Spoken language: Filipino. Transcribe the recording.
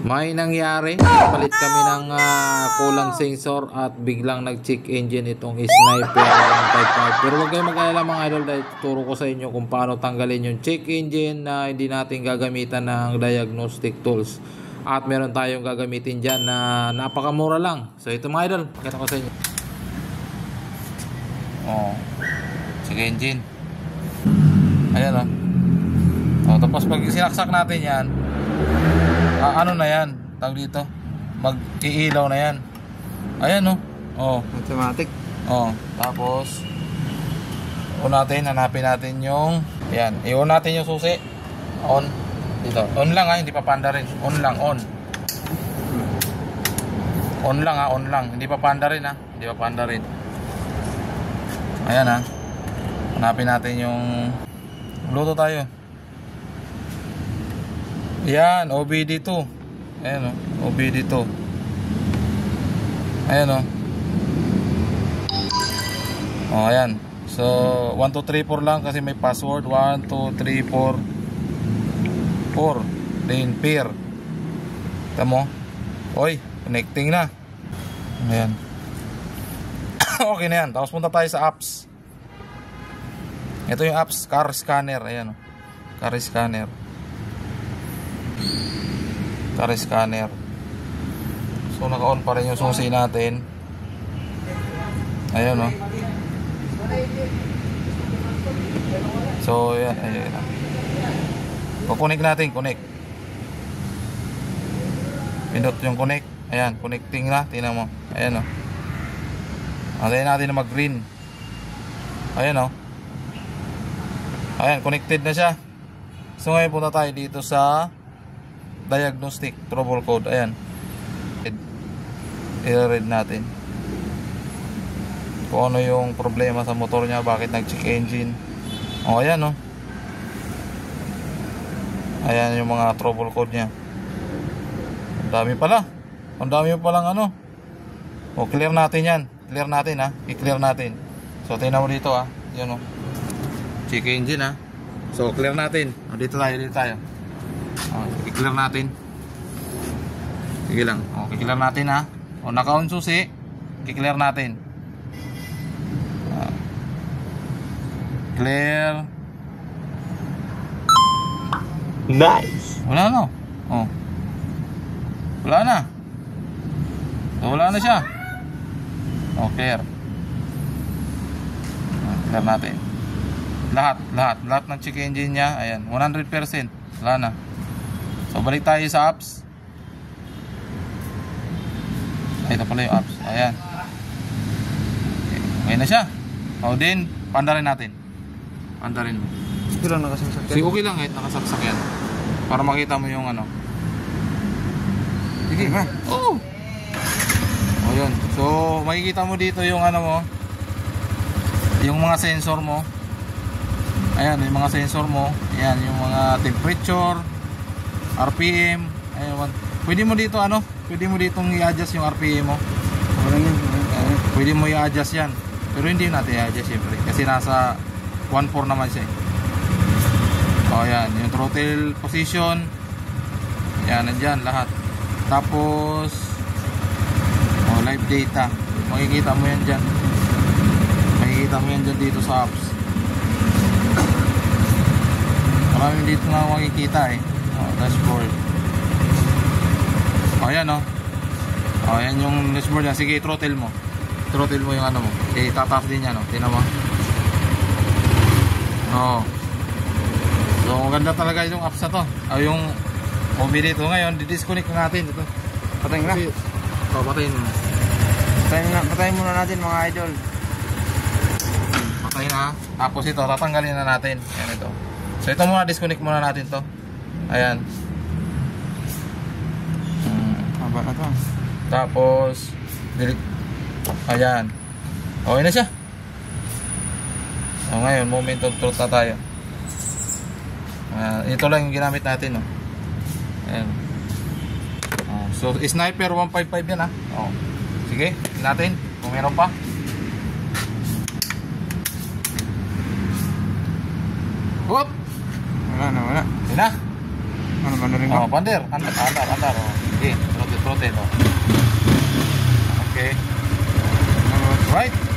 May nangyari, palit kami ng kulang sensor at biglang nag-check engine itong Sniper 155. Pero huwag kayong mag-alala mga idol dahil tuturo ko sa inyo kung paano tanggalin yung check engine na hindi natin gagamitan ng diagnostic tools. At meron tayong gagamitin dyan na napakamura lang. So ito mga idol, pakita ko sa inyo. Oh, check engine. Ayan o. Oh, tapos pag sinaksak natin yan, ano na yan, tawag dito, mag-iilaw na yan. Ayan o. Oh. Automatic. Oh, tapos hanapin natin yung, ayan, i-on natin yung susi. On. Dito. On lang ha, hindi pa panda rin. On lang, on. On lang ha, on lang. Hindi pa panda rin ha. Hindi pa panda rin. Ayan ha. Hanapin natin yung Bluetooth tayo. Yan, OBD2. Ayan o, OBD2. Ayan o. Oh, ayan. So, 1, 2, 3, 4 lang kasi may password. 1, 2, 3, 4. 4. Then, pair. Kita mo? Oy, connecting na. Ayan. Okay na yan. Tapos punta tayo sa apps. Ito yung apps, car scanner. Ayan o. Car scanner. Car scanner. So naka-on pa rin yung susi natin. Ayun o. So yan, ayun. Kukonek natin, connect. Pindot yung connect. Ayan, connecting na, tingnan mo. Ayan o. Antayin natin na mag-green. Ayan o. Ayan, connected na siya. So ngayon punta tayo dito sa diagnostic trouble code. Ayan, i-read natin kung ano yung problema sa motor niya, bakit nag-check engine. O ayan o. Ayan yung mga trouble code niya. Ang dami pala. Ang dami palang ano. O clear natin yan. Clear natin ha. I-clear natin. So tingnan mo dito ha. Yan o. Check engine ha. So clear natin. O dito tayo, dito tayo. I-clear natin. Sige lang. O, i-clear natin ha. O, naka-on susi. I-clear natin. Clear. Nice. Wala na. O. Wala na. So, wala na siya. O, clear. O, clear natin. Lahat ng check engine niya. Ayan, 100%. Wala na. So balik tayo sa apps. Ay, ito pala yung apps. Ayan. Okay na siya. O din, panda rin natin. Panda rin mo. Ito lang nakasaksak. Sige, okay lang kahit nakasaksak yan. Para makita mo yung ano. Sige ha. Oo. O yun. So makikita mo dito yung ano mo, yung mga sensor mo. Ayan, yung mga sensor mo. Ayan, yung mga temperature, RPM. Ayan, pwede mo dito ano, pwede mo ditong i-adjust yung RPM mo. Pwede mo i-adjust yan. Pero hindi natin i-adjust syempre kasi nasa 1.4 naman siya. O ayan, yung throttle position. Ayan, nandyan lahat. Tapos live data. Makikita mo yan dyan. Makikita mo yan dyan dito sa apps. Marami dito nga makikita eh. Dashboard. Ayan o. Ayan yung dashboard yan. Sige, throttle mo. Throttle mo yung ano mo. Tataas din yan o. Tingnan mo. So maganda talaga yung apps na to. Yung OBD ito ngayon. Didisconnect na natin ito. Patayin na. Patayin mo. Patayin muna natin mga idol. Patayin na. Tapos ito, tatanggalin na natin. Ayan ito. So ito muna, disconnect muna natin to. Ayan. Haba na to. Tapos delete. Ayan. Okay na siya. So ngayon, moment of truth na tayo. Ito lang yung ginamit natin, no? Ayan. So Sniper 155 yan ha. Sige, natin kung meron pa. Whoop! Wala na. Yun na. Ano rin ba? Pander. Andar. Sige, rotate, oh. Okay. Right.